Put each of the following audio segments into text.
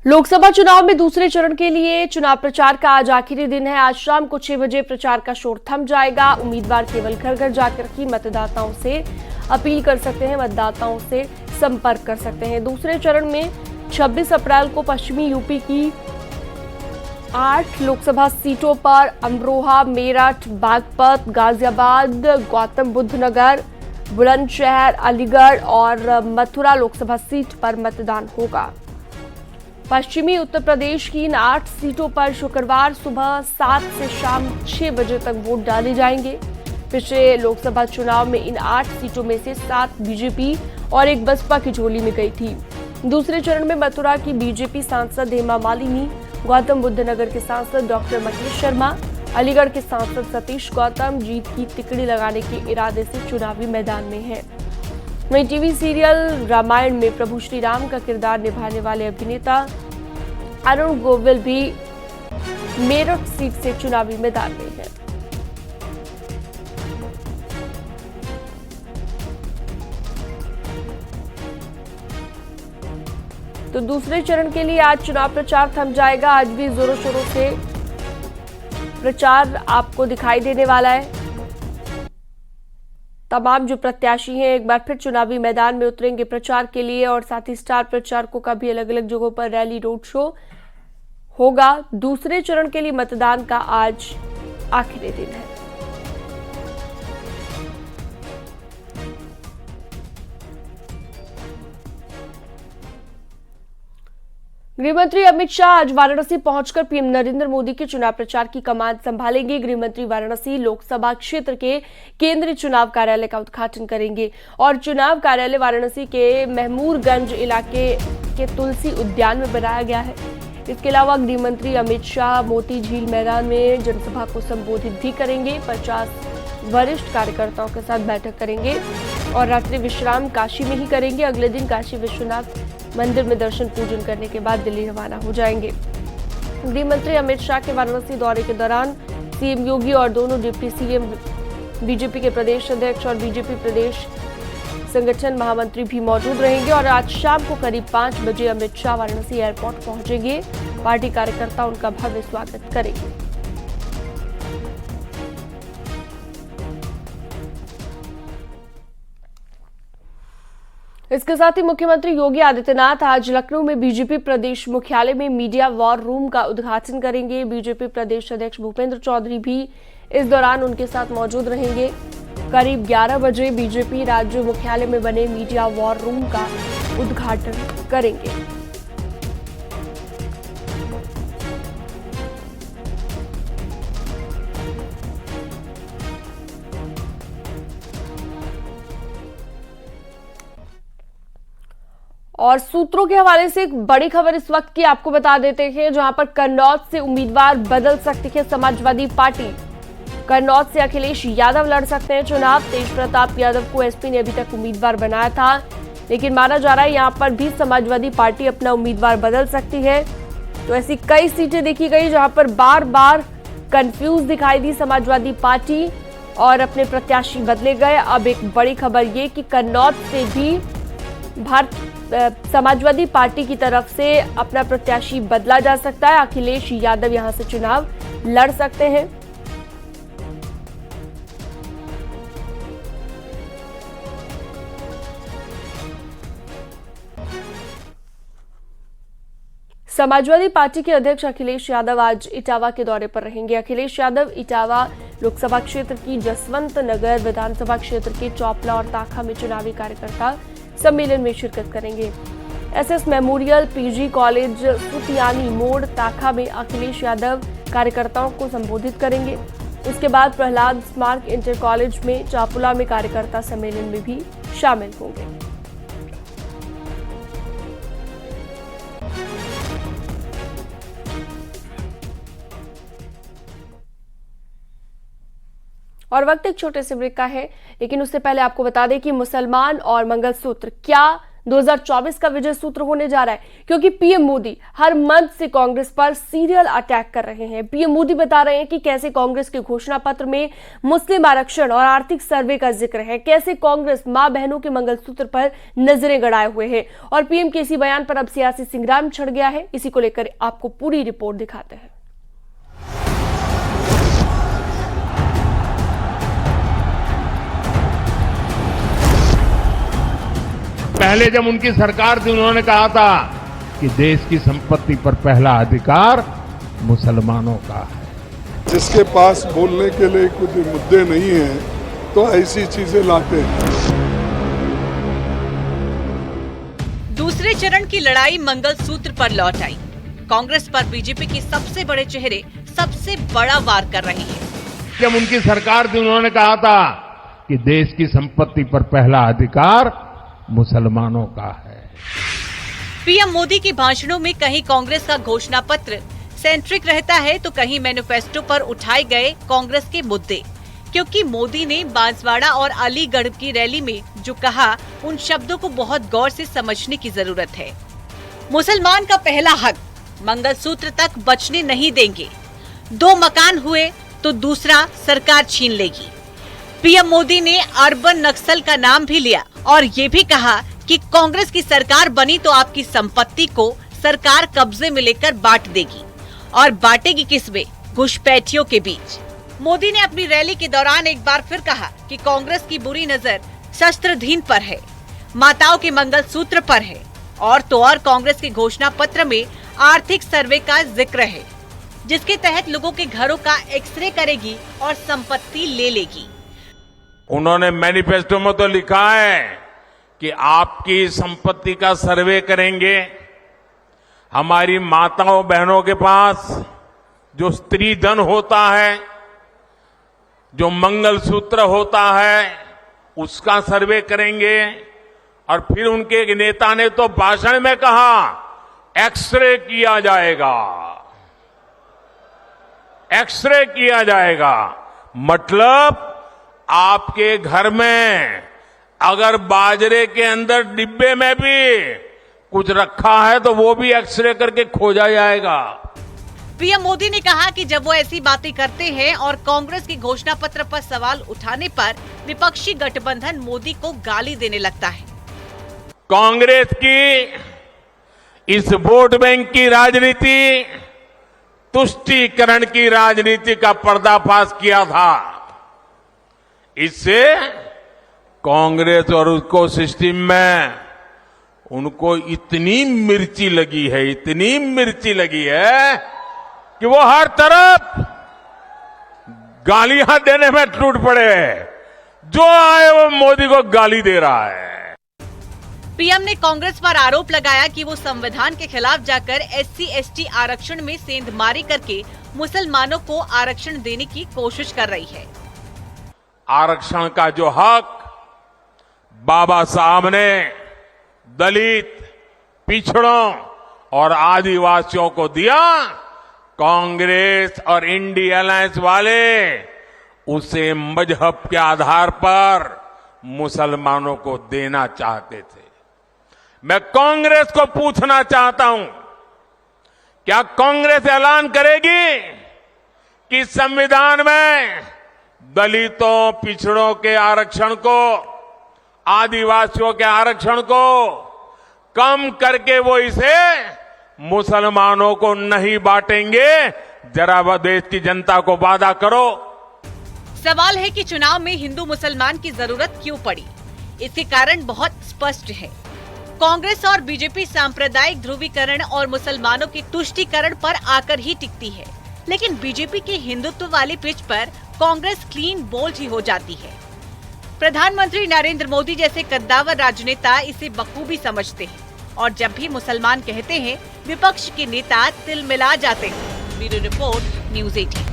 लोकसभा चुनाव में दूसरे चरण के लिए चुनाव प्रचार का आज आखिरी दिन है। आज शाम को 6 बजे प्रचार का शोर थम जाएगा। उम्मीदवार केवल घर घर जाकर ही मतदाताओं से अपील कर सकते हैं, मतदाताओं से संपर्क कर सकते हैं। दूसरे चरण में 26 अप्रैल को पश्चिमी यूपी की 8 लोकसभा सीटों पर अमरोहा, मेरठ, बागपत, गाजियाबाद, गौतम बुद्ध नगर, बुलंदशहर, अलीगढ़ और मथुरा लोकसभा सीट पर मतदान होगा। पश्चिमी उत्तर प्रदेश की इन 8 सीटों पर शुक्रवार सुबह 7 से शाम 6 बजे तक वोट डाले जाएंगे। पिछले लोकसभा चुनाव में इन 8 सीटों में से 7 बीजेपी और 1 बसपा की झोली में गई थी। दूसरे चरण में मथुरा की बीजेपी सांसद हेमा मालिनी, गौतम बुद्ध नगर के सांसद डॉक्टर महेश शर्मा, अलीगढ़ के सांसद सतीश गौतम जीत की तिकड़ी लगाने के इरादे से चुनावी मैदान में हैं। वहीं टीवी सीरियल रामायण में प्रभु श्री राम का किरदार निभाने वाले अभिनेता अरुण गोविल भी मेरठ सीट से चुनावी मैदान में हैं। तो दूसरे चरण के लिए आज चुनाव प्रचार थम जाएगा। आज भी जोरों शोरों से प्रचार आपको दिखाई देने वाला है। तमाम जो प्रत्याशी हैं एक बार फिर चुनावी मैदान में उतरेंगे प्रचार के लिए और साथ ही स्टार प्रचारकों का भी अलग अलग जगहों पर रैली, रोड शो होगा। दूसरे चरण के लिए मतदान का आज आखिरी दिन है। गृहमंत्री अमित शाह आज वाराणसी पहुंचकर पीएम नरेंद्र मोदी के चुनाव प्रचार की कमान संभालेंगे। गृहमंत्री वाराणसी लोकसभा क्षेत्र के केंद्रीय चुनाव कार्यालय का उद्घाटन करेंगे और चुनाव कार्यालय वाराणसी के महमूरगंज इलाके के तुलसी उद्यान में बनाया गया है। इसके अलावा गृहमंत्री अमित शाह मोती झील मैदान में जनसभा को संबोधित भी करेंगे। 50 वरिष्ठ कार्यकर्ताओं के साथ बैठक करेंगे और रात्रि विश्राम काशी में ही करेंगे। अगले दिन काशी विश्वनाथ मंदिर में दर्शन पूजन करने के बाद दिल्ली रवाना हो जाएंगे। गृहमंत्री अमित शाह के वाराणसी दौरे के दौरान सीएम योगी और दोनों डिप्टी सीएम, बीजेपी के प्रदेश अध्यक्ष और बीजेपी प्रदेश संगठन महामंत्री भी मौजूद रहेंगे और आज शाम को करीब 5 बजे अमित शाह वाराणसी एयरपोर्ट पहुंचेंगे। पार्टी कार्यकर्ता उनका भव्य स्वागत करेंगे। इसके साथ ही मुख्यमंत्री योगी आदित्यनाथ आज लखनऊ में बीजेपी प्रदेश मुख्यालय में मीडिया वॉर रूम का उद्घाटन करेंगे। बीजेपी प्रदेश अध्यक्ष भूपेंद्र चौधरी भी इस दौरान उनके साथ मौजूद रहेंगे। करीब 11 बजे बीजेपी राज्य मुख्यालय में बने मीडिया वॉर रूम का उद्घाटन करेंगे। और सूत्रों के हवाले से एक बड़ी खबर इस वक्त की आपको बता देते हैं, जहां पर कन्नौज से उम्मीदवार बदल सकती है समाजवादी पार्टी। कन्नौज से अखिलेश यादव लड़ सकते हैं चुनाव। तेज प्रताप यादव को एसपी ने अभी तक उम्मीदवार बनाया था, लेकिन माना जा रहा है यहां पर भी समाजवादी पार्टी अपना उम्मीदवार बदल सकती है। तो ऐसी कई सीटें देखी गई जहां पर बार बार कंफ्यूज दिखाई दी समाजवादी पार्टी और अपने प्रत्याशी बदले गए। अब एक बड़ी खबर ये कि कन्नौज से भी समाजवादी पार्टी की तरफ से अपना प्रत्याशी बदला जा सकता है। अखिलेश यादव यहां से चुनाव लड़ सकते हैं। समाजवादी पार्टी के अध्यक्ष अखिलेश यादव आज इटावा के दौरे पर रहेंगे। अखिलेश यादव इटावा लोकसभा क्षेत्र की जसवंत नगर विधानसभा क्षेत्र के चौपला और ताखा में चुनावी कार्यकर्ता सम्मेलन में शिरकत करेंगे। एसएस मेमोरियल पीजी कॉलेज सुतियानी मोड़ ताखा में अखिलेश यादव कार्यकर्ताओं को संबोधित करेंगे। उसके बाद प्रहलाद स्मारक इंटर कॉलेज में चापुला में कार्यकर्ता सम्मेलन में भी शामिल होंगे। और वक्त एक छोटे से ब्रेक का है, लेकिन उससे पहले आपको बता दें कि मुसलमान और मंगलसूत्र क्या 2024 का विजय सूत्र होने जा रहा है, क्योंकि पीएम मोदी हर मंच से कांग्रेस पर सीरियल अटैक कर रहे हैं। पीएम मोदी बता रहे हैं कि कैसे कांग्रेस के घोषणा पत्र में मुस्लिम आरक्षण और आर्थिक सर्वे का जिक्र है, कैसे कांग्रेस मां बहनों के मंगलसूत्र पर नजरें गड़ाए हुए है, और पीएम के इसी बयान पर अब सियासी संग्राम छिड़ गया है। इसी को लेकर आपको पूरी रिपोर्ट दिखाते हैं। पहले जब उनकी सरकार थी उन्होंने कहा था कि देश की संपत्ति पर पहला अधिकार मुसलमानों का है। जिसके पास बोलने के लिए कुछ मुद्दे नहीं हैं तो ऐसी चीजें लाते हैं। दूसरे चरण की लड़ाई मंगलसूत्र पर लौट आई। कांग्रेस पर बीजेपी के सबसे बड़े चेहरे सबसे बड़ा वार कर रहे हैं। जब उनकी सरकार थी उन्होंने कहा था कि देश की संपत्ति पर पहला अधिकार मुसलमानों का है। पीएम मोदी के भाषणों में कहीं कांग्रेस का घोषणा पत्र सेंट्रिक रहता है तो कहीं मैनिफेस्टो पर उठाए गए कांग्रेस के मुद्दे, क्योंकि मोदी ने बांसवाड़ा और अलीगढ़ की रैली में जो कहा उन शब्दों को बहुत गौर से समझने की जरूरत है। मुसलमान का पहला हक मंगलसूत्र तक बचने नहीं देंगे। 2 मकान हुए तो दूसरा सरकार छीन लेगी। पीएम मोदी ने अर्बन नक्सल का नाम भी लिया और ये भी कहा कि कांग्रेस की सरकार बनी तो आपकी संपत्ति को सरकार कब्जे में लेकर बांट देगी, और बांटेगी किसमें? घुसपैठियों के बीच। मोदी ने अपनी रैली के दौरान एक बार फिर कहा कि कांग्रेस की बुरी नजर शस्त्रधीन पर है, माताओं के मंगलसूत्र पर है, और तो और कांग्रेस के घोषणा पत्र में आर्थिक सर्वे का जिक्र है, जिसके तहत लोगों के घरों का एक्सरे करेगी और संपत्ति ले लेगी। उन्होंने मैनिफेस्टो में तो लिखा है कि आपकी संपत्ति का सर्वे करेंगे। हमारी माताओं बहनों के पास जो स्त्री धन होता है, जो मंगलसूत्र होता है, उसका सर्वे करेंगे। और फिर उनके एक नेता ने तो भाषण में कहा एक्सरे किया जाएगा, एक्सरे किया जाएगा। मतलब आपके घर में अगर बाजरे के अंदर डिब्बे में भी कुछ रखा है तो वो भी एक्सरे करके खोजा जाएगा। पीएम मोदी ने कहा कि जब वो ऐसी बातें करते हैं और कांग्रेस के घोषणा पत्र पर सवाल उठाने पर विपक्षी गठबंधन मोदी को गाली देने लगता है। कांग्रेस की इस वोट बैंक की राजनीति, तुष्टीकरण की राजनीति का पर्दाफाश किया था। इससे कांग्रेस और उसको सिस्टम में उनको इतनी मिर्ची लगी है, इतनी मिर्ची लगी है कि वो हर तरफ गालियां देने में टूट पड़े। जो आए वो मोदी को गाली दे रहा है। पीएम ने कांग्रेस पर आरोप लगाया कि वो संविधान के खिलाफ जाकर SC/ST आरक्षण में सेंधमारी करके मुसलमानों को आरक्षण देने की कोशिश कर रही है। आरक्षण का जो हक बाबा साहब ने दलित, पिछड़ों और आदिवासियों को दिया, कांग्रेस और इंडिया अलायंस वाले उसे मजहब के आधार पर मुसलमानों को देना चाहते थे। मैं कांग्रेस को पूछना चाहता हूं, क्या कांग्रेस ऐलान करेगी कि संविधान में दलितों, पिछड़ों के आरक्षण को, आदिवासियों के आरक्षण को कम करके वो इसे मुसलमानों को नहीं बांटेंगे? जरा वह देश की जनता को वादा करो। सवाल है कि चुनाव में हिंदू मुसलमान की जरूरत क्यों पड़ी? इसके कारण बहुत स्पष्ट है। कांग्रेस और बीजेपी सांप्रदायिक ध्रुवीकरण और मुसलमानों के तुष्टीकरण पर आकर ही टिकती है, लेकिन बीजेपी के हिंदुत्व वाली पिच पर कांग्रेस क्लीन बोल्ड ही हो जाती है। प्रधानमंत्री नरेंद्र मोदी जैसे कद्दावर राजनेता इसे बखूबी समझते हैं, और जब भी मुसलमान कहते हैं, विपक्ष के नेता तिलमिला जाते हैं। Bureau report, news 18।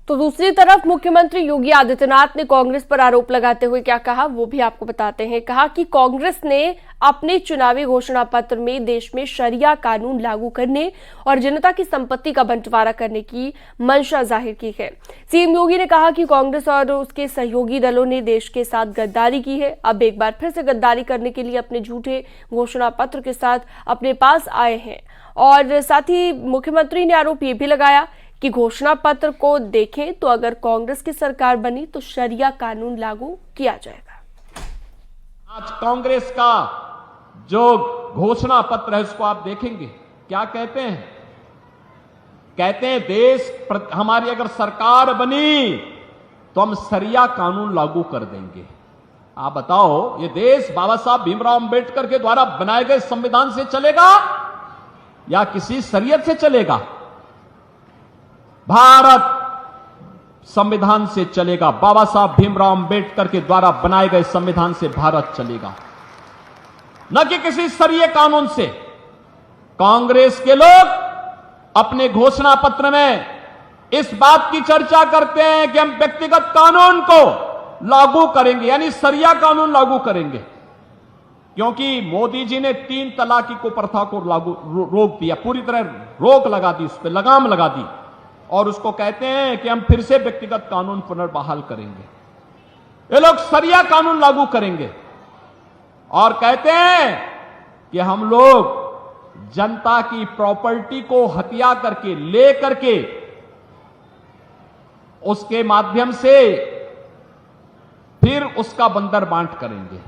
तो दूसरी तरफ मुख्यमंत्री योगी आदित्यनाथ ने कांग्रेस पर आरोप लगाते हुए क्या कहा वो भी आपको बताते हैं। कहा कि कांग्रेस ने अपने चुनावी घोषणा पत्र में देश में शरिया कानून लागू करने और जनता की संपत्ति का बंटवारा करने की मंशा जाहिर की है। सीएम योगी ने कहा कि कांग्रेस और उसके सहयोगी दलों ने देश के साथ गद्दारी की है। अब एक बार फिर से गद्दारी करने के लिए अपने झूठे घोषणा पत्र के साथ अपने पास आए हैं। और साथ ही मुख्यमंत्री ने आरोप ये भी लगाया कि घोषणा पत्र को देखें तो अगर कांग्रेस की सरकार बनी तो शरिया कानून लागू किया जाएगा। आज कांग्रेस का जो घोषणा पत्र है उसको आप देखेंगे, क्या कहते हैं? कहते हैं हमारी अगर सरकार बनी तो हम शरिया कानून लागू कर देंगे। आप बताओ, ये देश बाबा साहब भीमराव अंबेडकर के द्वारा बनाए गए संविधान से चलेगा या किसी शरीयत से चलेगा? भारत संविधान से चलेगा। बाबा साहब भीमराव अंबेडकर के द्वारा बनाए गए संविधान से भारत चलेगा, न कि किसी शरीय कानून से। कांग्रेस के लोग अपने घोषणा पत्र में इस बात की चर्चा करते हैं कि हम व्यक्तिगत कानून को लागू करेंगे, यानी शरिया कानून लागू करेंगे, क्योंकि मोदी जी ने 3 तलाक की प्रथा को रोक दिया, पूरी तरह रोक लगा दी, उस पर लगाम लगा दी, और उसको कहते हैं कि हम फिर से व्यक्तिगत कानून पुनर्बहाल करेंगे। ये लोग शरिया कानून लागू करेंगे और कहते हैं कि हम लोग जनता की प्रॉपर्टी को हत्या करके ले करके उसके माध्यम से फिर उसका बंदर बांट करेंगे।